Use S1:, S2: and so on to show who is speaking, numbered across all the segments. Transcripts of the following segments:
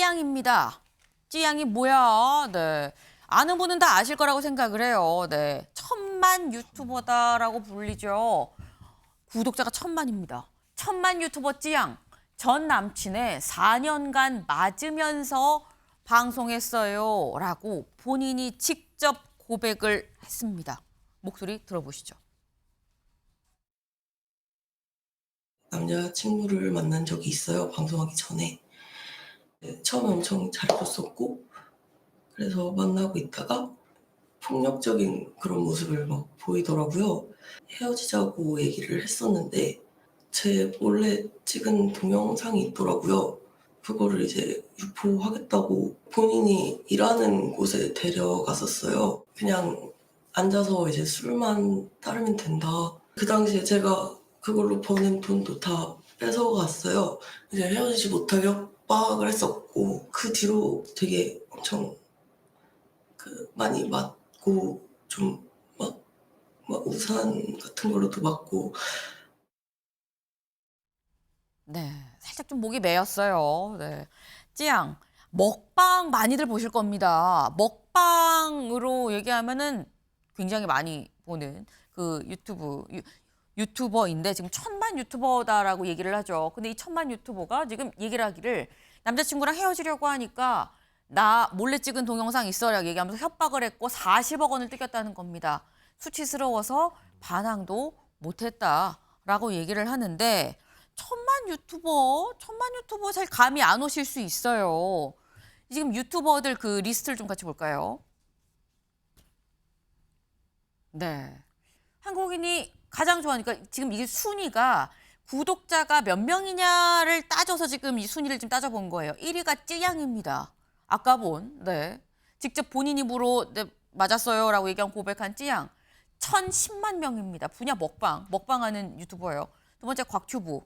S1: 찌양입니다. 찌양이 뭐야? 네. 아는 분은 다 아실 거라고 생각을 해요. 네. 1000만 유튜버다라고 불리죠. 구독자가 1000만입니다. 1000만 유튜버 찌양. 전 남친의 4년간 맞으면서 방송했어요. 라고 본인이 직접 고백을 했습니다. 목소리 들어보시죠.
S2: 남자친구를 만난 적이 있어요, 방송하기 전에. 네, 처음에 엄청 잘해줬었고, 그래서 만나고 있다가 폭력적인 그런 모습을 막 보이더라고요. 헤어지자고 얘기를 했었는데, 제 몰래 찍은 동영상이 있더라고요. 그거를 이제 유포하겠다고 본인이 일하는 곳에 데려갔었어요. 그냥 앉아서 이제 술만 따르면 된다. 그 당시에 제가 그걸로 버는 돈도 다 뺏어갔어요. 이제 헤어지지 못하게 협박을 했었고, 그 뒤로 되게 엄청 많이 맞고, 좀 막 우산 같은 걸로도 맞고.
S1: 네, 살짝 좀 목이 메였어요. 네. 찌양, 먹방 많이들 보실 겁니다. 먹방으로 얘기하면은 굉장히 많이 보는 그 유튜버인데 지금 1000만 유튜버다라고 얘기를 하죠. 근데 이 1000만 유튜버가 지금 얘기를 하기를 남자친구랑 헤어지려고 하니까 나 몰래 찍은 동영상 있어라고 얘기하면서 협박을 했고 40억 원을 뜯겼다는 겁니다. 수치스러워서 반항도 못했다라고 얘기를 하는데 1000만 유튜버 잘 감이 안 오실 수 있어요. 지금 유튜버들 그 리스트를 좀 같이 볼까요? 네. 한국인이 가장 좋아하니까 지금 이게 순위가 구독자가 몇 명이냐를 따져서 지금 이 순위를 좀 따져본 거예요. 1위가 찌양입니다. 아까 네. 직접 본인 입으로 네, 맞았어요라고 얘기한 고백한 찌양. 1010만 명입니다. 분야 먹방하는 유튜버예요. 두 번째 곽튜브.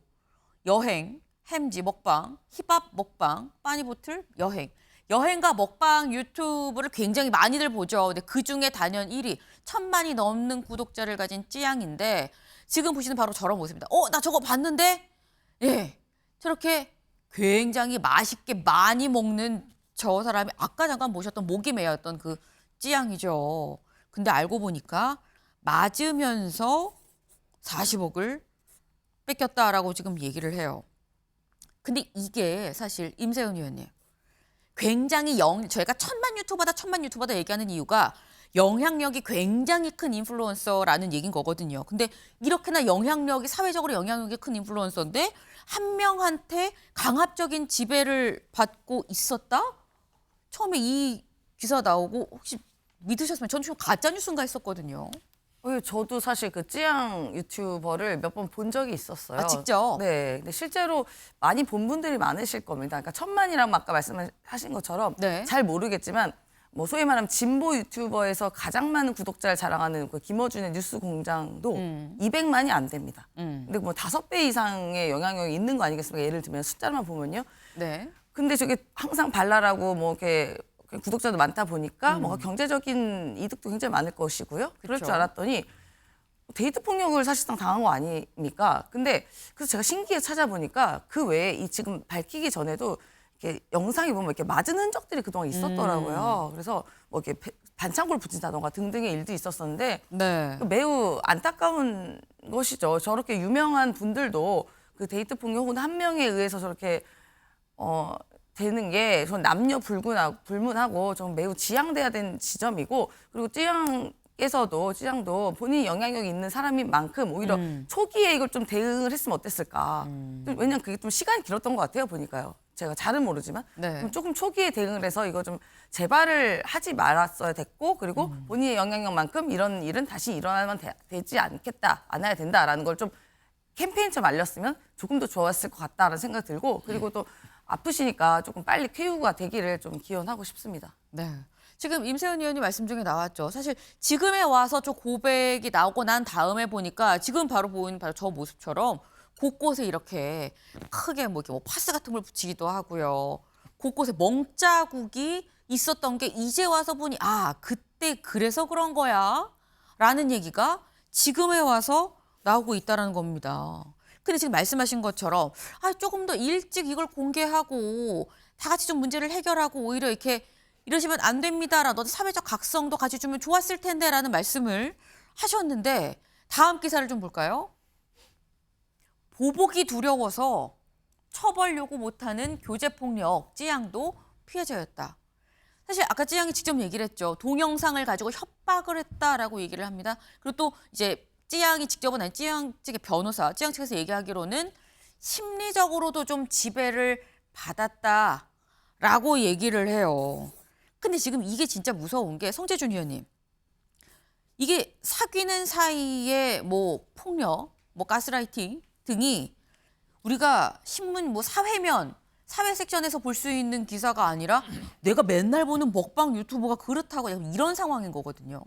S1: 여행, 햄지 먹방, 힙합 먹방, 빠니보틀 여행. 여행과 먹방 유튜브를 굉장히 많이들 보죠. 근데 그중에 단연 1위, 1000만이 넘는 구독자를 가진 찌양인데 지금 보시는 바로 저런 모습입니다. 나 저거 봤는데? 예, 저렇게 굉장히 맛있게 많이 먹는 저 사람이 아까 잠깐 보셨던 목이 메였던 그 찌양이죠. 근데 알고 보니까 맞으면서 40억을 뺏겼다라고 지금 얘기를 해요. 근데 이게 사실 임세훈 의원님 굉장히 저희가 1000만 유튜버다 얘기하는 이유가 영향력이 굉장히 큰 인플루언서라는 얘기인 거거든요. 근데 이렇게나 사회적으로 영향력이 큰 인플루언서인데 한 명한테 강압적인 지배를 받고 있었다? 처음에 이 기사 나오고 혹시 믿으셨으면 전 지금 가짜 뉴스인가 했었거든요.
S3: 저도 사실 그 찌양 유튜버를 몇 번 본 적이 있었어요.
S1: 아, 직접?
S3: 네. 근데 실제로 많이 본 분들이 많으실 겁니다. 그러니까 1000만이라면 아까 말씀하신 것처럼
S1: 네.
S3: 잘 모르겠지만 뭐 소위 말하면 진보 유튜버에서 가장 많은 구독자를 자랑하는 그 김어준의 뉴스 공장도 200만이 안 됩니다. 근데 뭐 5배 이상의 영향력이 있는 거 아니겠습니까? 예를 들면 숫자만 보면요.
S1: 네.
S3: 근데 저게 항상 발랄하고 뭐 이렇게 구독자도 많다 보니까 뭔가 경제적인 이득도 굉장히 많을 것이고요. 그럴
S1: 그쵸.
S3: 줄 알았더니 데이트 폭력을 사실상 당한 거 아닙니까? 근데 그래서 제가 신기해 찾아보니까 그 외에 이 지금 밝히기 전에도 이렇게 영상이 보면 이렇게 맞은 흔적들이 그동안 있었더라고요. 그래서 뭐 이렇게 반창고를 붙인다던가 등등의 일도 있었었는데
S1: 네.
S3: 매우 안타까운 것이죠. 저렇게 유명한 분들도 그 데이트 폭력 혹은 한 명에 의해서 저렇게 되는 게 전 남녀 불문하고 좀 매우 지양돼야 되는 지점이고, 그리고 찌양도 본인이 영향력이 있는 사람인 만큼 오히려 초기에 이걸 좀 대응을 했으면 어땠을까. 왜냐면 그게 좀 시간이 길었던 것 같아요, 보니까요. 제가 잘은 모르지만.
S1: 네.
S3: 조금 초기에 대응을 해서 이거 좀 재발을 하지 말았어야 됐고, 그리고 본인의 영향력만큼 이런 일은 다시 일어나면 되지 않겠다, 안 해야 된다라는 걸 좀 캠페인처럼 알렸으면 조금 더 좋았을 것 같다라는 생각이 들고, 그리고 또 아프시니까 조금 빨리 쾌유가 되기를 좀 기원하고 싶습니다.
S1: 네. 지금 임세훈 의원님 말씀 중에 나왔죠. 사실 지금에 와서 저 고백이 나오고 난 다음에 보니까 지금 바로 보이는 바로 저 모습처럼 곳곳에 이렇게 크게 뭐 파스 같은 걸 붙이기도 하고요. 곳곳에 멍자국이 있었던 게 이제 와서 보니 그때 그래서 그런 거야 라는 얘기가 지금에 와서 나오고 있다는 겁니다. 근데 지금 말씀하신 것처럼 조금 더 일찍 이걸 공개하고 다 같이 좀 문제를 해결하고 오히려 이렇게 이러시면 안 됩니다라는 어떤 사회적 각성도 같이 주면 좋았을 텐데라는 말씀을 하셨는데 다음 기사를 좀 볼까요? 보복이 두려워서 처벌 요구 못하는 교제폭력 찌양도 피해자였다. 사실 아까 찌양이 직접 얘기를 했죠. 동영상을 가지고 협박을 했다라고 얘기를 합니다. 그리고 또 이제 찌양이 직접은 아닌 찌양 측의 변호사, 찌양 측에서 얘기하기로는 심리적으로도 좀 지배를 받았다라고 얘기를 해요. 근데 지금 이게 진짜 무서운 게 성재준 의원님. 이게 사귀는 사이에 뭐 폭력, 뭐 가스라이팅 등이 우리가 신문 뭐 사회면 사회 섹션에서 볼 수 있는 기사가 아니라 내가 맨날 보는 먹방 유튜버가 그렇다고 이런 상황인 거거든요.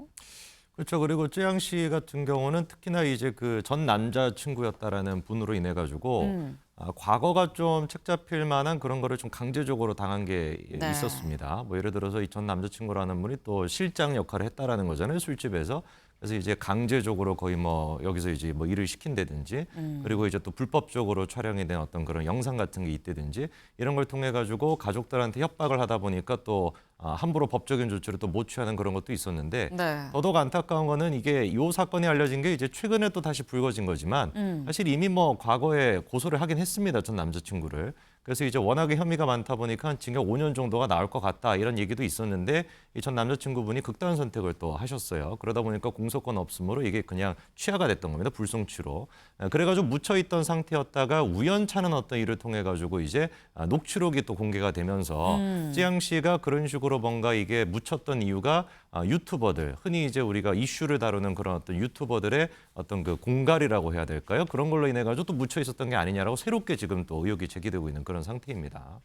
S4: 그렇죠. 그리고 쯔양 씨 같은 경우는 특히나 이제 그 전 남자친구였다라는 분으로 인해 가지고 과거가 좀 책잡힐 만한 그런 거를 좀 강제적으로 당한 게
S1: 네.
S4: 있었습니다. 뭐 예를 들어서 이 전 남자친구라는 분이 또 실장 역할을 했다라는 거잖아요, 술집에서. 그래서 이제 강제적으로 거의 뭐 여기서 이제 뭐 일을 시킨다든지 그리고 이제 또 불법적으로 촬영이 된 어떤 그런 영상 같은 게 있다든지 이런 걸 통해 가지고 가족들한테 협박을 하다 보니까 또 함부로 법적인 조치를 또 못 취하는 그런 것도 있었는데
S1: 네.
S4: 더더욱 안타까운 거는 이게 이 사건이 알려진 게 이제 최근에 또 다시 불거진 거지만 사실 이미 뭐 과거에 고소를 하긴 했습니다. 전 남자친구를. 그래서 이제 워낙에 혐의가 많다 보니까 징역 5년 정도가 나올 것 같다 이런 얘기도 있었는데 이 전 남자친구분이 극단한 선택을 또 하셨어요. 그러다 보니까 공소권 없음으로 이게 그냥 취하가 됐던 겁니다. 불송치로. 그래가지고 묻혀있던 상태였다가 우연찮은 어떤 일을 통해 가지고 이제 녹취록이 또 공개가 되면서 찌양 씨가 그런 식으로 뭔가 이게 묻혔던 이유가 유튜버들, 흔히 이제 우리가 이슈를 다루는 그런 어떤 유튜버들의 어떤 그 공갈이라고 해야 될까요? 그런 걸로 인해 가지고 또 묻혀 있었던 게 아니냐라고 새롭게 지금 또 의혹이 제기되고 있는 그런 상태입니다.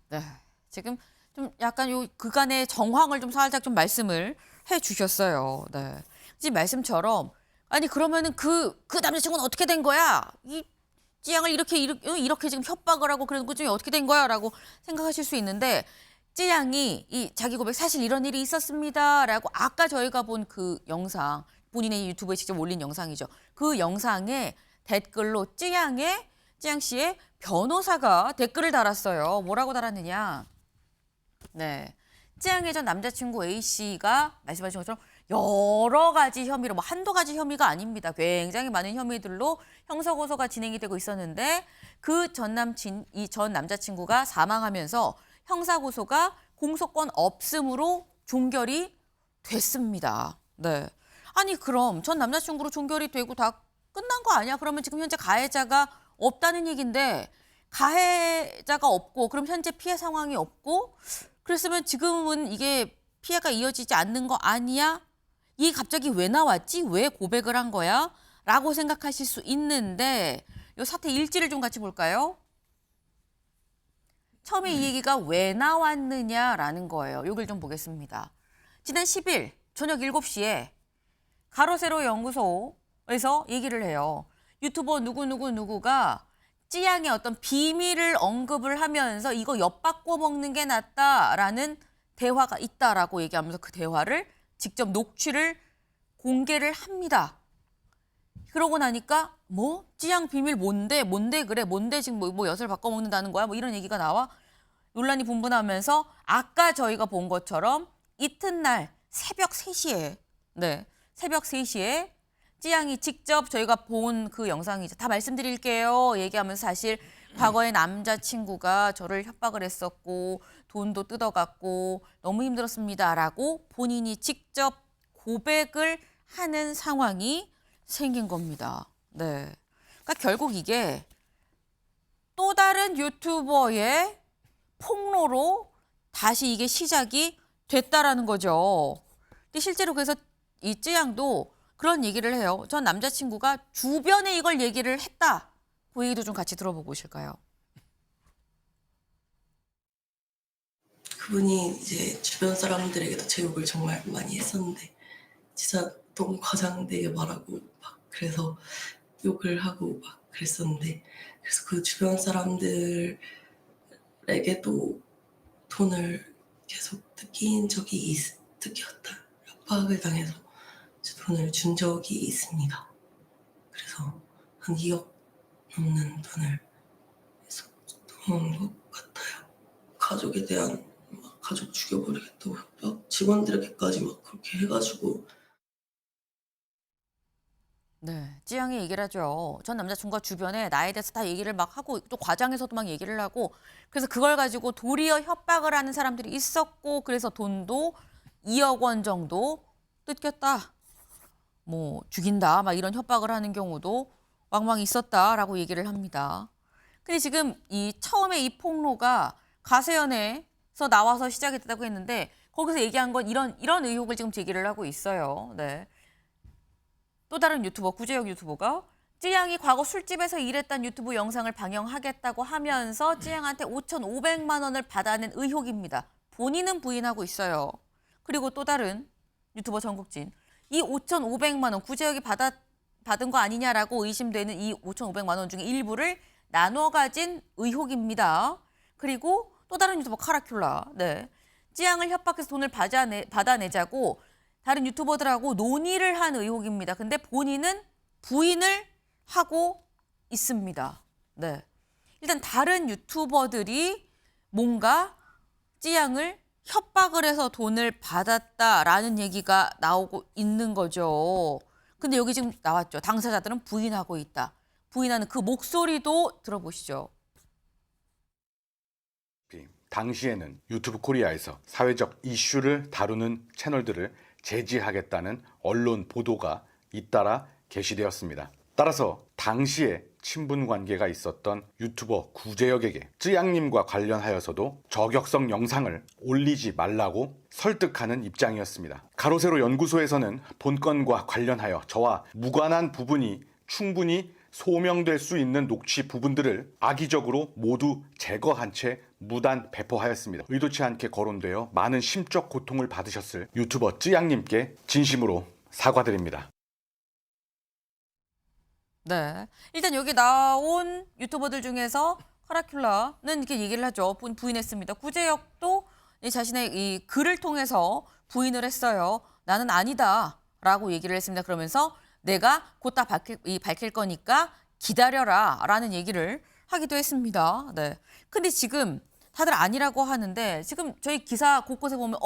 S1: 네. 지금 좀 약간 요 그간의 정황을 좀 살짝 좀 말씀을 해 주셨어요. 네. 지금 말씀처럼 아니 그러면은 그 남자친구는 어떻게 된 거야? 이 찌양을 이렇게 지금 협박을 하고 그런 것 중에 어떻게 된 거야라고 생각하실 수 있는데 찌양이 이 자기 고백 사실 이런 일이 있었습니다라고 아까 저희가 본 그 영상 본인의 유튜브에 직접 올린 영상이죠. 그 영상에 댓글로 찌양 씨의 변호사가 댓글을 달았어요. 뭐라고 달았느냐? 네. 찌양의 전 남자친구 A 씨가 말씀하신 것처럼 여러 가지 혐의로 뭐 한두 가지 혐의가 아닙니다. 굉장히 많은 혐의들로 형사 고소가 진행이 되고 있었는데 그 전 남자친구가 사망하면서 형사 고소가 공소권 없음으로 종결이 됐습니다. 네. 아니 그럼 전 남자친구로 종결이 되고 다 끝난 거 아니야? 그러면 지금 현재 가해자가 없다는 얘기인데 가해자가 없고 그럼 현재 피해 상황이 없고 그랬으면 지금은 이게 피해가 이어지지 않는 거 아니야? 이게 갑자기 왜 나왔지? 왜 고백을 한 거야? 라고 생각하실 수 있는데 이 사태 일지를 좀 같이 볼까요? 처음에 이 얘기가 왜 나왔느냐라는 거예요. 이걸 좀 보겠습니다. 지난 10일 저녁 7시에 가로세로 연구소에서 얘기를 해요. 유튜버 누구가 찌양의 어떤 비밀을 언급을 하면서 이거 엿바꿔 먹는 게 낫다라는 대화가 있다라고 얘기하면서 그 대화를 직접 녹취를 공개를 합니다. 그러고 나니까 뭐 찌양 비밀 뭔데 그래 뭔데 지금 뭐 엿을 바꿔 먹는다는 거야 뭐 이런 얘기가 나와 논란이 분분하면서 아까 저희가 본 것처럼 이튿날 새벽 3시에 새벽 3시에 찌양이 직접 저희가 본 그 영상이죠. 다 말씀드릴게요. 얘기하면서 사실 과거에 남자친구가 저를 협박을 했었고 돈도 뜯어갔고 너무 힘들었습니다라고 본인이 직접 고백을 하는 상황이 생긴 겁니다. 네. 그러니까 결국 이게 또 다른 유튜버의 폭로로 다시 이게 시작이 됐다라는 거죠. 근데 실제로 그래서 이 쯔양도 그런 얘기를 해요. 전 남자친구가 주변에 이걸 얘기를 했다. 그 얘기도 좀 같이 들어보고 오실까요?
S2: 그분이 이제 주변 사람들에게도 제 욕을 정말 많이 했었는데 진짜 너무 과장되게 말하고 막 그래서 욕을 하고 막 그랬었는데 그래서 그 주변 사람들에게도 돈을 계속 뜯겼다. 협박을 당해서 돈을 준 적이 있습니다. 그래서 한 2억 넘는 돈을 계속 넣은 것 같아요. 가족에 대한 막 가족 죽여버리겠다고 협박, 직원들에게까지 막 그렇게 해가지고
S1: 네, 찌양이 얘기를 하죠. 전 남자친구가 주변에 나에 대해서 다 얘기를 막 하고 또 과장해서도 막 얘기를 하고 그래서 그걸 가지고 도리어 협박을 하는 사람들이 있었고 그래서 돈도 2억 원 정도 뜯겼다. 뭐 죽인다 막 이런 협박을 하는 경우도 왕왕 있었다라고 얘기를 합니다. 근데 지금 이 처음에 이 폭로가 가세연에서 나와서 시작이 됐다고 했는데 거기서 얘기한 건 이런 의혹을 지금 제기를 하고 있어요. 네. 또 다른 유튜버 구제혁 유튜버가 찌양이 과거 술집에서 일했던 유튜브 영상을 방영하겠다고 하면서 찌양한테 5,500만 원을 받아낸 의혹입니다. 본인은 부인하고 있어요. 그리고 또 다른 유튜버 전국진 이 5,500만 원 구제혁이 받은 거 아니냐라고 의심되는 이 5,500만 원 중에 일부를 나눠 가진 의혹입니다. 그리고 또 다른 유튜버 카라큘라. 네. 찌양을 협박해서 돈을 받아내자고 다른 유튜버들하고 논의를 한 의혹입니다. 근데 본인은 부인을 하고 있습니다. 네. 일단 다른 유튜버들이 뭔가 찌양을 협박을 해서 돈을 받았다라는 얘기가 나오고 있는 거죠. 근데 여기 지금 나왔죠. 당사자들은 부인하고 있다. 부인하는 그 목소리도 들어보시죠.
S5: 당시에는 유튜브 코리아에서 사회적 이슈를 다루는 채널들을 제지하겠다는 언론 보도가 잇따라 게시되었습니다. 따라서 당시에 친분 관계가 있었던 유튜버 구제혁에게 쯔양님과 관련하여서도 저격성 영상을 올리지 말라고 설득하는 입장이었습니다. 가로세로 연구소에서는 본건과 관련하여 저와 무관한 부분이 충분히 소명될 수 있는 녹취 부분들을 악의적으로 모두 제거한 채 무단 배포하였습니다. 의도치 않게 거론되어 많은 심적 고통을 받으셨을 유튜버 쯔양님께 진심으로 사과드립니다.
S1: 네. 일단 여기 나온 유튜버들 중에서 카라큘라는 이렇게 얘기를 하죠. 부인했습니다. 구제혁도 자신의 이 글을 통해서 부인을 했어요. 나는 아니다라고 얘기를 했습니다. 그러면서 내가 곧 다 밝힐 거니까 기다려라라는 얘기를 하기도 했습니다. 네. 근데 지금 다들 아니라고 하는데 지금 저희 기사 곳곳에 보면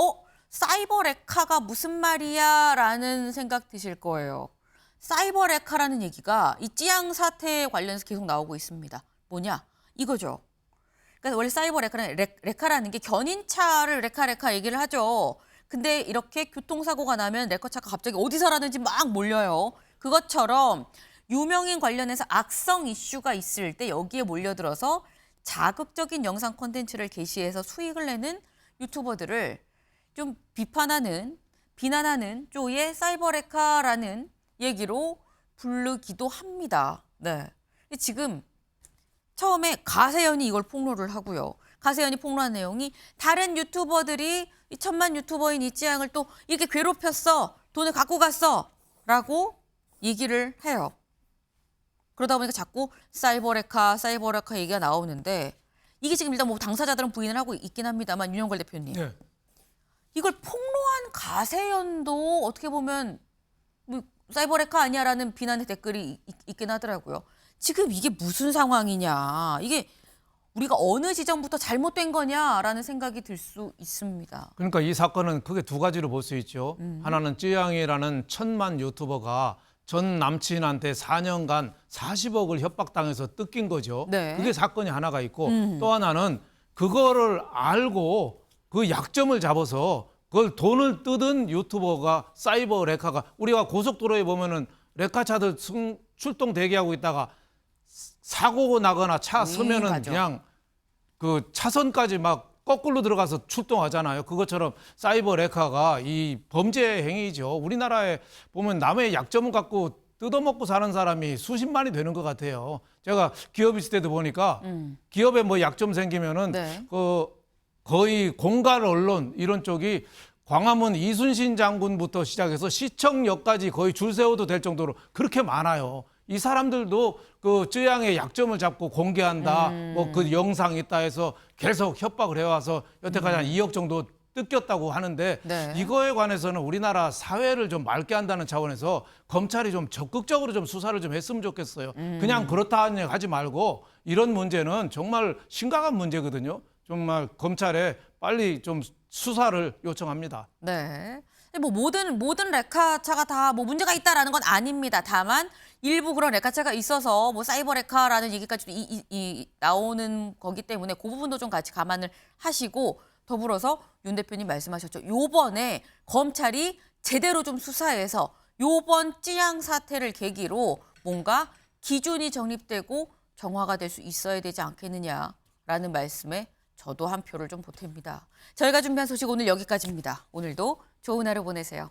S1: 사이버 레카가 무슨 말이야라는 생각 드실 거예요. 사이버 레카라는 얘기가 이 찌양 사태에 관련해서 계속 나오고 있습니다. 뭐냐? 이거죠. 그러니까 원래 사이버 레카라는 게 견인차를 레카 얘기를 하죠. 근데 이렇게 교통사고가 나면 레카차가 갑자기 어디서라든지 막 몰려요. 그것처럼 유명인 관련해서 악성 이슈가 있을 때 여기에 몰려들어서 자극적인 영상 콘텐츠를 게시해서 수익을 내는 유튜버들을 좀 비난하는 쪽의 사이버 레카라는 얘기로 부르기도 합니다. 네. 지금 처음에 가세연이 이걸 폭로를 하고요. 가세연이 폭로한 내용이 다른 유튜버들이 이 천만 유튜버인 이찌양을 또 이렇게 괴롭혔어. 돈을 갖고 갔어. 라고 얘기를 해요. 그러다 보니까 자꾸 사이버 레카 얘기가 나오는데 이게 지금 일단 뭐 당사자들은 부인을 하고 있긴 합니다만 윤영걸 대표님.
S6: 네.
S1: 이걸 폭로한 가세연도 어떻게 보면 뭐 사이버 레카 아니야라는 비난의 댓글이 있긴 하더라고요. 지금 이게 무슨 상황이냐. 이게 우리가 어느 지점부터 잘못된 거냐라는 생각이 들 수 있습니다.
S6: 그러니까 이 사건은 크게 두 가지로 볼 수 있죠. 하나는 쯔양이라는 천만 유튜버가 전 남친한테 4년간 40억을 협박당해서 뜯긴 거죠.
S1: 네.
S6: 그게 사건이 하나가 있고 또 하나는 그거를 알고 그 약점을 잡아서 그걸 돈을 뜯은 유튜버가 사이버 레카가 우리가 고속도로에 보면은 레카차들 출동 대기하고 있다가 사고 나거나 차 서면은
S1: 맞아.
S6: 그냥 그 차선까지 막 거꾸로 들어가서 출동하잖아요. 그것처럼 사이버 레카가 이 범죄 행위죠. 우리나라에 보면 남의 약점을 갖고 뜯어먹고 사는 사람이 수십만이 되는 것 같아요. 제가 기업 있을 때도 보니까 기업에 뭐 약점 생기면은
S1: 네.
S6: 그 거의 공갈 언론 이런 쪽이 광화문 이순신 장군부터 시작해서 시청역까지 거의 줄 세워도 될 정도로 그렇게 많아요. 이 사람들도 그 쯔양의 약점을 잡고 공개한다, 뭐 그 영상 있다 해서 계속 협박을 해와서 여태까지 한 2억 정도 뜯겼다고 하는데
S1: 네.
S6: 이거에 관해서는 우리나라 사회를 좀 맑게 한다는 차원에서 검찰이 좀 적극적으로 좀 수사를 좀 했으면 좋겠어요. 그냥 그렇다 하지 말고 이런 문제는 정말 심각한 문제거든요. 정말 검찰에 빨리 좀 수사를 요청합니다.
S1: 네. 뭐 모든 레카차가 다 뭐 문제가 있다라는 건 아닙니다. 다만 일부 그런 레카차가 있어서 뭐 사이버 레카라는 얘기까지도 나오는 거기 때문에 그 부분도 좀 같이 감안을 하시고, 더불어서 윤 대표님 말씀하셨죠. 요번에 검찰이 제대로 좀 수사해서 요번 찌양 사태를 계기로 뭔가 기준이 정립되고 정화가 될 수 있어야 되지 않겠느냐라는 말씀에 저도 한 표를 좀 보탭니다. 저희가 준비한 소식 오늘 여기까지입니다. 오늘도 좋은 하루 보내세요.